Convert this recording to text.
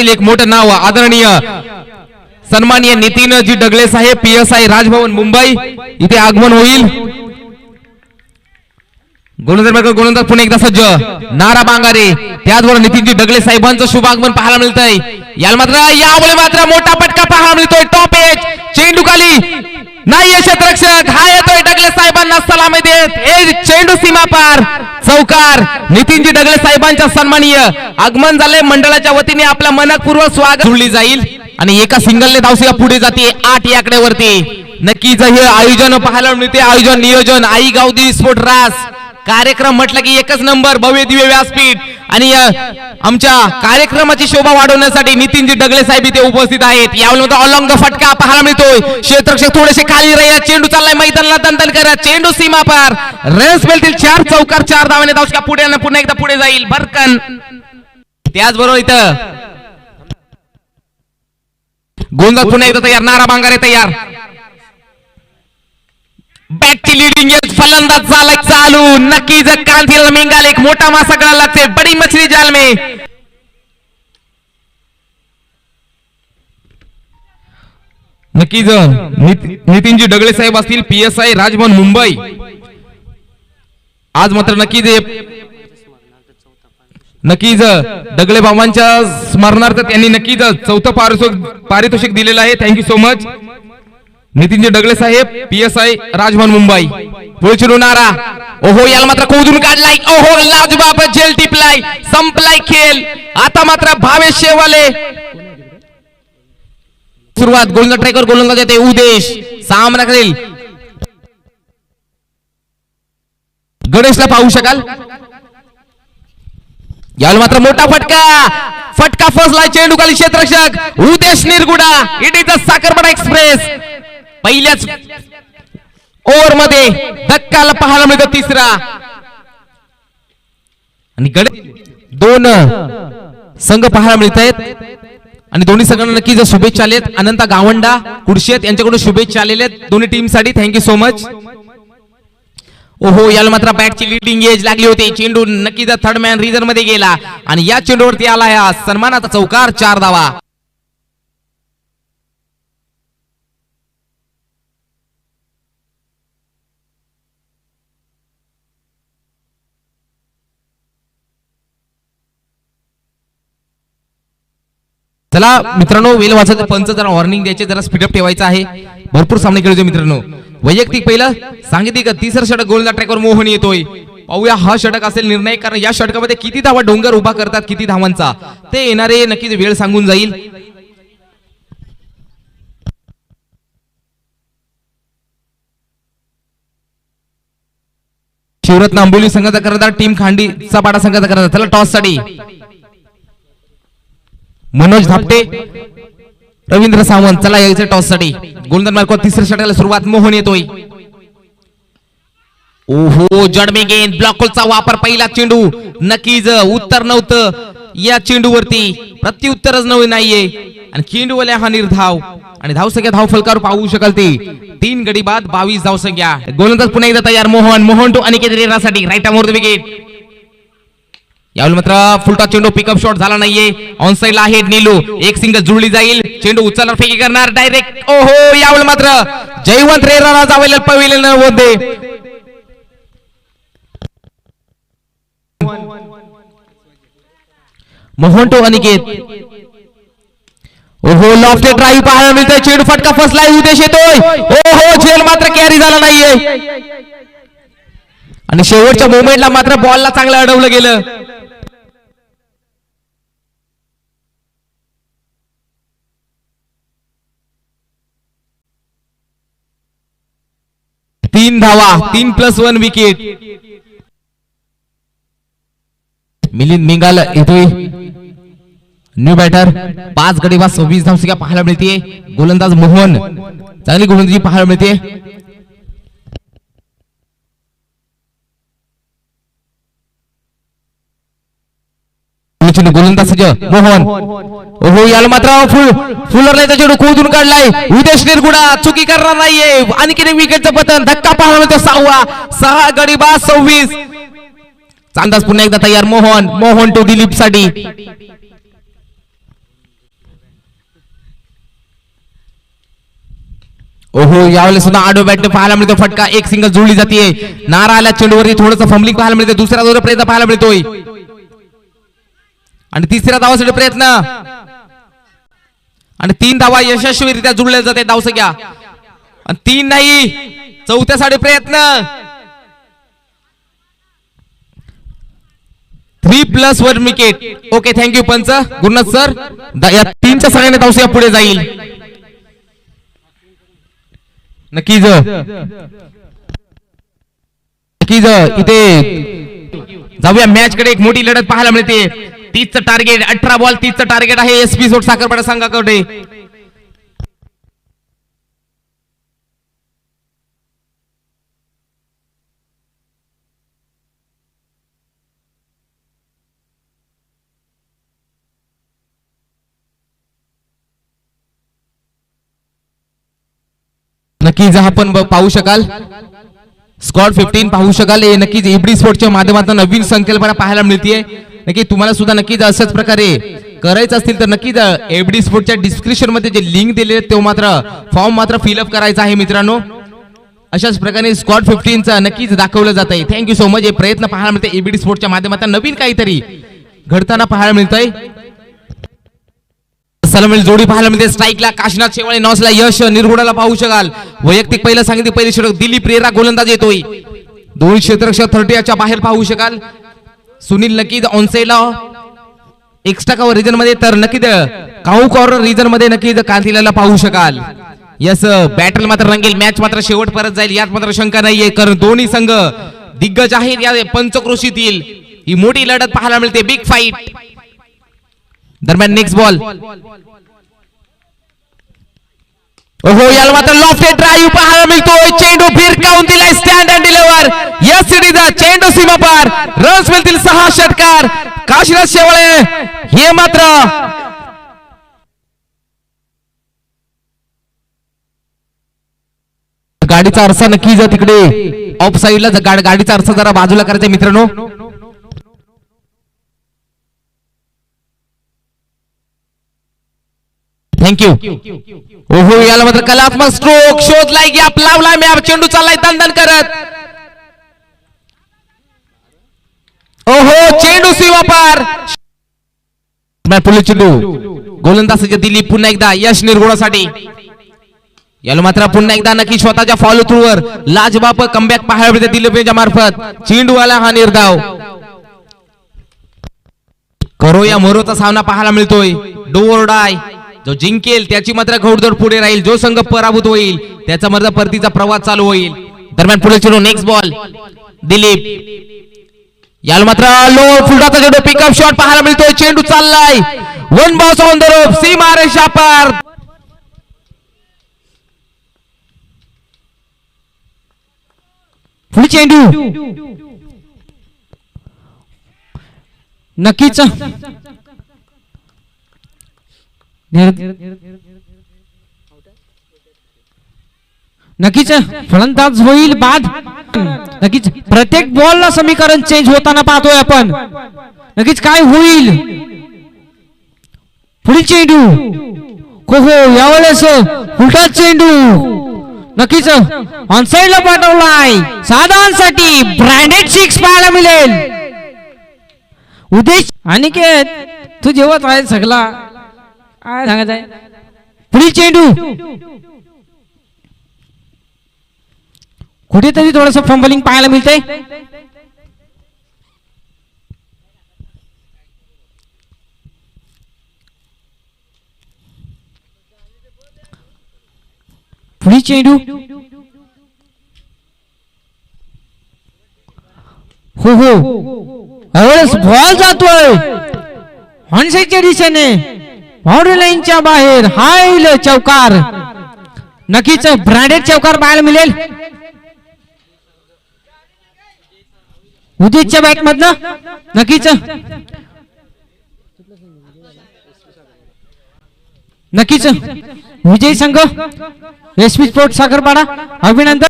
संघातील एक मोठं नाव आदरणीय सन्माननीय नितीनजी डगले साहेब PSI राजभवन मुंबई इथे आगमन होईल। गोलंदाज पुन्हा एकदा सज्ज नारा बांगारे त्याचबरोबर नितीनजी डगले साहेबांचं शुभ आगमन पाहायला मिळतंय। यामुळे मात्र मोठा फटका पाहायला मिळतोय। टॉप एज चेंडू खाली नाही क्षेत्ररक्षक हा येतोय डगले साहेबांना सलामी देत चेंडू सीमा पार चौकार। नितीनजी डगले साहेबांच्या सन्माननीय आगमन झाले। मंडळाच्या वतीने आपल्या मनपूर्वक स्वागत जुळली जाईल आणि एका सिंगलने धावसंख्या पुढे जाते 8 या आकड्यावरती। नक्कीच हे आयोजन पाहायला मिळते। आयोजन नियोजन आई गावदी स्पोर्ट रास कार्यक्रम म्हटलं की एकच नंबर भव्य दिव्य व्यासपीठ आणि आमच्या कार्यक्रमाची शोभा वाढवण्यासाठी नितीनजी डगले साहेब इथे उपस्थित आहेत। यावेळी अलंग फटका पाहायला मिळतोय। क्षेत्ररक्षक थोडेसे खाली राहिला चेंडू चाललाय मैदानाला दणदण करत चेंडू सीमा पार रन्स मिळतील 4 चौकार 4 धावाने धावसंख्या पुढे आणि पुन्हा एकदा पुढे जाईल भरकन। त्याचबरोबर इथं गोलंदाज पुन्हा एकदा तयार नारा बांगारे तयार बॅटची लीडिंग फलंदाज झाला चालू नक्कीच कांतीला मिंगाल एक मोठा मासा गळा लागते बडी मछली जाल में। नक्कीच नितीनजी डगले साहेब असतील PSI राजभवन मुंबई आज मात्र नक्कीच डगले बाबांच्या स्मरणार्थ त्यांनी नक्कीच 4थं पारितोषिक दिलेलं आहे। थँक्यू सो मच नितीनजी डगले साहेब PSI राजभवन मुंबई। पुढे नारा ओहो याला मात्र खोदून काढलाय ओहो लाजबाब जेल टिपलाय संपलाय खेळ आता मात्र भावेश शेवाले सुरुवात गोलंदाज ट्रायकर गोलंदाज येते उदेश सामना करेल गणेशला पाहू शकाल। याला मात्र मोठा फटका फसलाय चेंडू खाली क्षेत्ररक्षक Udesh Nirguda it is a साखरपडा एक्सप्रेस। पहिल्याच ओव्हर मध्ये धक्काला पाहायला मिळतो तिसरा आणि दोन संघ पाहायला मिळत आहेत आणि दोन्ही संघांना नक्कीच शुभेच्छा आलेत। अनंता गावंडा कुडशेत यांच्याकडून शुभेच्छा आलेल्या आहेत दोन्ही टीम साठी थँक्यू सो मच। ओहो याला मात्र बॅटची लीडिंग एज लागली होती चेंडू नक्कीच थर्ड मॅन रिझन मध्ये गेला आणि या चेंडूवरती आला या सन्मानाचा चौकार 4 धावा। चला मित्रांनो वेल वाचायचं पंच जरा वॉर्निंग द्यायचे जरा स्पीडअप ठेवायचं आहे भरपूर सामने खेळतोय मित्रांनो। वैयक्तिक पहिलं सांगितलं तिसरं षटक गोलंदाज ट्रॅकवर मोहन येतोय पाहूया हा षटक असेल निर्णायक कारण या षटकामध्ये किती धावा डोंगर उभा करतात किती धावांचा ते येणारे नक्कीच वेळ सांगून जाईल। शिवरत्न आंबोली संघाचा करणार टीम खांडीचा पाडा संघाचा करणार चला टॉस साठी मनोज धापटे रवींद्र सावंत चला यायचं टॉस साठी गोलंदाज मार्कवर तिसऱ्या षटकाला सुरुवात मोहन येतोय। ओहो जडमे गेंद ब्लॉकचा वापर पहिला चेंडू नक्कीच उत्तर नव्हतं या चेंडूवरती प्रत्युत्तरच नाहीये आणि चेंडूवाल्या हा निर्धाव आणि धावसंख्या धाव फलकावर पाहू शकाल ते 3 गडी बाद 22 धावसंख्या। गोलंदाज पुन्हा एकदा तयार मोहन टू अनिकेत रेरासाठी राईट आर्म विकेट। यावेळी मात्र फुलटा चेंडू पिकअप शॉट झाला नाहीये ऑन साइडला आहे नीलू एक सिंगल जुळली जाईल चेंडू उचलणार फेकी करणार डायरेक्ट ओहो यावेळी मात्र जयवंत रेराला जावेल पवेलियन मध्ये मोहन टू अनिकेत ओहो लॉफ्टेड ड्राइव्ह पाहायला मिळतोय चेंडू फटका फसलाय उदेश येतोय ओहो झेल मात्र कॅरी झाला नाहीये आणि शेवटच्या मोमेंटला मात्र बॉलला चांगलं अडवलं गेलं। तीन धावा 3+1 विकेट। मिलिंद मिंगाल येतोय न्यू बॅटर 5 गडी बाद 26 धावसंख्या पाहायला मिळते। गोलंदाज मोहन चांगली गोलंदाजी पाहायला मिळते। गोलंदाज मोहन ओहो याला मात्र फुलरला चेंडू खोदून काढलाय उदेश निरगुडा चुकी करणार नाहीये आणखी विकेटचं पतन धक्का पाहायला मिळतो 6 गडी बाद 26 चांदास पुन्हा एकदा तयार मोहन टू दिलीप साठी ओहो यावेळेस सुद्धा आडो बॅटने पाहायला मिळतो फटका एक सिंगल जुळली जाते नारा आल्या चेंडूवरती थोडंसं फंबलिंग पाहायला मिळते दुसरा जोर प्रयत्न पाहायला मिळतोय आणि तिसऱ्या धावासाठी प्रयत्न आणि 3 धावा यशस्वीरित्या जुळल्या जाते धावसंख्या आणि 3 नाही चौथ्यासाठी प्रयत्न 3+1 विकेट ओके थँक्यू पंच गुरुनाथ सर या 3च्या सगळ्यांनी धावसंख्या पुढे जाईल नक्कीच इथे जाऊया मॅच कडे एक मोठी लढत पाहायला मिळते 30चं टार्गेट 18 बॉल 30चं टार्गेट आहे एसपी सोड साखरपाडा संघाकडे नक्कीच आपण पाहू शकाल स्क्वॉड 15 पाहू शकाल हे नक्कीच एबडी स्पोर्टच्या माध्यमातून नवीन संकल्पना पाहायला मिळते नक्की तुम्हाला सुद्धा नक्कीच अशाच प्रकारे करायचं असतील तर नक्कीच एबडी स्पोर्टच्या डिस्क्रिप्शन मध्ये जे लिंक दिले तो मात्र फॉर्म मात्र फिलअप करायचा आहे मित्रांनो अशाच प्रकारे स्क्वॉड 15 चा नक्कीच दाखवलं जात आहे थँक्यू सो मच हे प्रयत्न पाहायला मिळते एबडी स्पोर्टच्या माध्यमातून नवीन काहीतरी घडताना पाहायला मिळतंय सलामील जोडी पाहायला मिळते स्ट्राईकला काशीनाथ शेवाळे नॉसला यश निरगुडाला पाहू शकाल वैयक्तिक पहिलं सांगितले पहिले षटक दिलीप रेरा गोलंदाज येतोय दोन क्षेत्ररक्षक 30 च्या बाहेर पाहू शकाल सुनील नक्कीच ऑनसाइडला एक्स्ट्रा कव्हर रिजन मध्ये तर नक्कीच काऊ कॉर्नर रिजन मध्ये नक्कीच कांतिलाला पाहू शकाल यस बॅटल मात्र रंगेल मॅच मात्र शेवट परत जाईल यात मात्र शंका नाहीये कारण दोन्ही संघ दिग्गज आहेत या पंचक्रोशीतील ही मोठी लढत पाहायला मिळते बिग फाईट दरम्यान नेक्स्ट बॉल ओहो याला मात्र लॉफ्टेड ड्राइव्ह पाहायला मिळतोय चेंडू भिरकावून दिलाय स्टँड अँड डिलिव्हर यस सिटीचा चेंडू सीमा पार रन्स मिळतील 6 षटकार काशीनाथ शेवाळे हे मात्र गाडीचा आरसा नक्कीच तिकडे ऑफ साइडला गाडीचा आरसा जरा बाजूला करायचा मित्रांनो थँक्यू ओहो याला मात्र कलात्मक स्ट्रोक शोधलाय गॅप लावलाय मॅप चेंडू चाललाय दणदण करत ओहो चेंडू सीमा पार पुढे चेंडू गोलंदाज दिलीप पुन्हा एकदा यश निरगुडासाठी याला मात्र पुन्हा एकदा नक्की स्वतःच्या फॉलो थ्रू वर लाजबाप कमबॅक पाहायला मिळते दिलीपच्या मार्फत चेंडूवाला हा निर्धाव करो या मोरोचा सामना पाहायला मिळतोय डू ऑर डाय जो जिंकेल त्याची मात्र घोडदौड पुढे राहील जो संघ पराभूत होईल त्याचा मात्र परतीचा प्रवास चालू होईल दरम्यान पुढे चेंडू नेक्स्ट बॉल दिलीप याला मात्र लो फुलटाचा चेंडू पिकअप शॉट पाहायला मिळतोय चेंडू चाललाय one bounce on the rope सीमा रेषा पार पुढे चेंडू नक्कीच नक्कीच फलंदाज होईल बाद नक्कीच प्रत्येक बॉलला समीकरण चेंज होताना पाहतोय आपण नक्कीच काय होईल पुढील चेंडू हो यावेळेस उलटा चेंडू नक्कीच ऑनसाइडला पाठवलाय साधांसाठी ब्रँडेड 6 पाहायला मिळेल उद्देश अनिकेत तू जेवत आहे सगळा काय सांगत आहे पुढील चेंडू कुठेतरी थोडंसं फंबलिंग पाहायला मिळते पुढील चेंडू हो अवळेस बॉल जातोय ऑनसाइडच्या दिशेने बाउंड्री लाईनच्या बाहेर हाईल चौकार नक्कीच ब्रँडेड चौकार पाहायला मिळेल उदितच्या बॅट मधनं नक्कीच विजय संघ एसपी स्पोर्ट साखरपाडा अभिनंदन